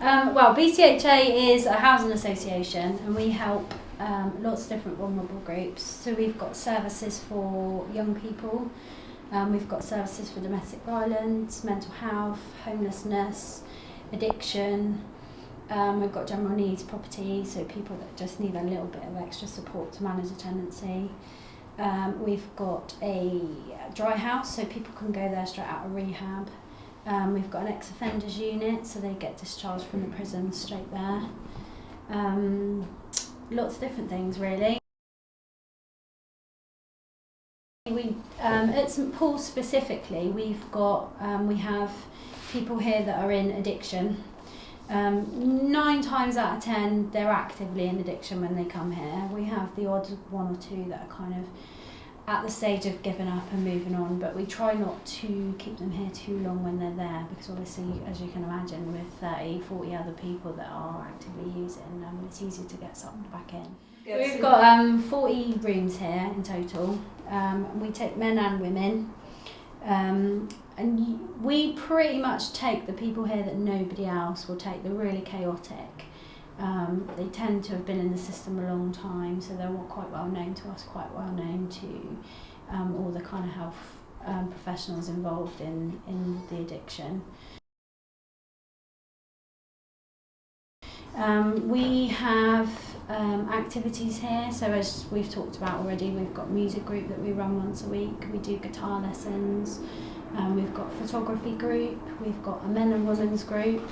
Well, bcha is a housing association, and we help lots of different vulnerable groups. So we've got services for young people, we've got services for domestic violence, mental health, homelessness, addiction. We've got general needs property, so people that just need a little bit of extra support to manage a tenancy. We've got a dry house, so people can go there straight out of rehab. We've got an ex-offenders unit, so they get discharged from the prison straight there. Lots of different things, really. At St Paul's specifically, we have people here that are in addiction. 9 times out of 10, they're actively in addiction when they come here. We have the odd 1 or 2 that are kind of at the stage of giving up and moving on, but we try not to keep them here too long when they're there, because obviously, as you can imagine, with 30, 40 other people that are actively using, it's easy to get someone back in. Yes. We've got 40 rooms here in total. We take men and women, and we pretty much take the people here that nobody else will take. They're really chaotic. They tend to have been in the system a long time, so they're quite well known to us, quite well known to all the kind of health professionals involved in the addiction. We have activities here, so as we've talked about already, we've got music group that we run once a week, we do guitar lessons, we've got photography group, we've got a men and women's group,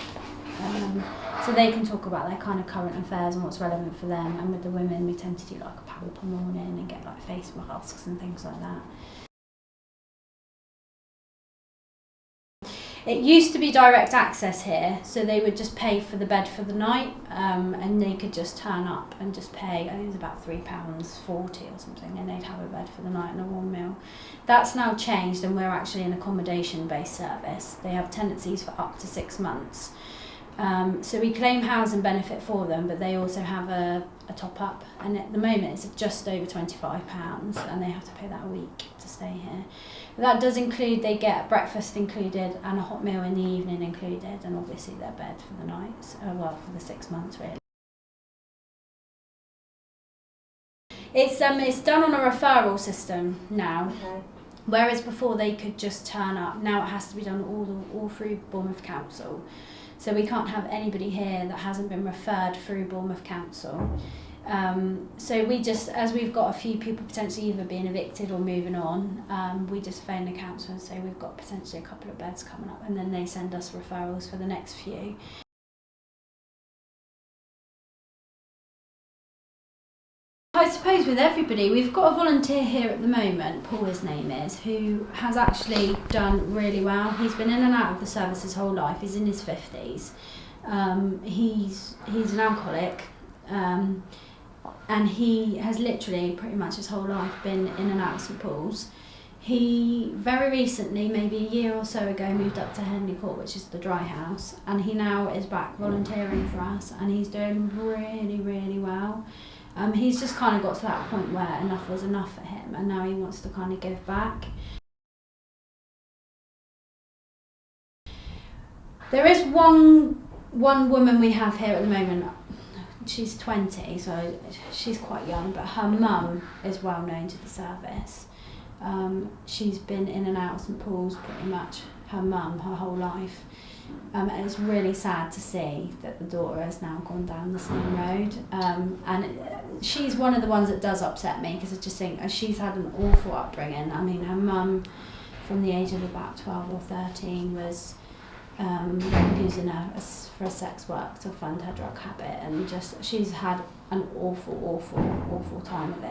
so they can talk about their kind of current affairs and what's relevant for them, and with the women we tend to do like a power per morning and get like face masks and things like that. It used to be direct access here, so they would just pay for the bed for the night, and they could just turn up and just pay, I think it was about £3.40 or something, and they'd have a bed for the night and a warm meal. That's now changed, and we're actually an accommodation-based service. They have tenancies for up to 6 months. So we claim housing benefit for them, but they also have a top-up, and at the moment it's just over £25, and they have to pay that a week to stay here. But that does include, they get breakfast included and a hot meal in the evening included, and obviously their bed for the night, for the 6 months really. It's done on a referral system now. Okay. Whereas before they could just turn up, now it has to be done all through Bournemouth Council. So we can't have anybody here that hasn't been referred through Bournemouth Council. So we just, as we've got a few people potentially either being evicted or moving on, we just phone the council and say we've got potentially a couple of beds coming up, and then they send us referrals for the next few. I suppose with everybody, we've got a volunteer here at the moment, Paul his name is, who has actually done really well. He's been in and out of the service his whole life. He's in his 50s. He's an alcoholic, and he has literally pretty much his whole life been in and out of St Paul's. He very recently, maybe a year or so ago, moved up to Henley Court, which is the dry house, and he now is back volunteering for us, and he's doing really, really well. He's just kind of got to that point where enough was enough for him, and now he wants to kind of give back. There is one woman we have here at the moment. She's 20, so she's quite young, but her mum is well known to the service. She's been in and out of St Paul's pretty much, her mum, her whole life. And it's really sad to see that the daughter has now gone down the same road. And she's one of the ones that does upset me, because I just think she's had an awful upbringing. I mean, her mum, from the age of about 12 or 13, was using her for sex work to fund her drug habit, and just she's had an awful time of it.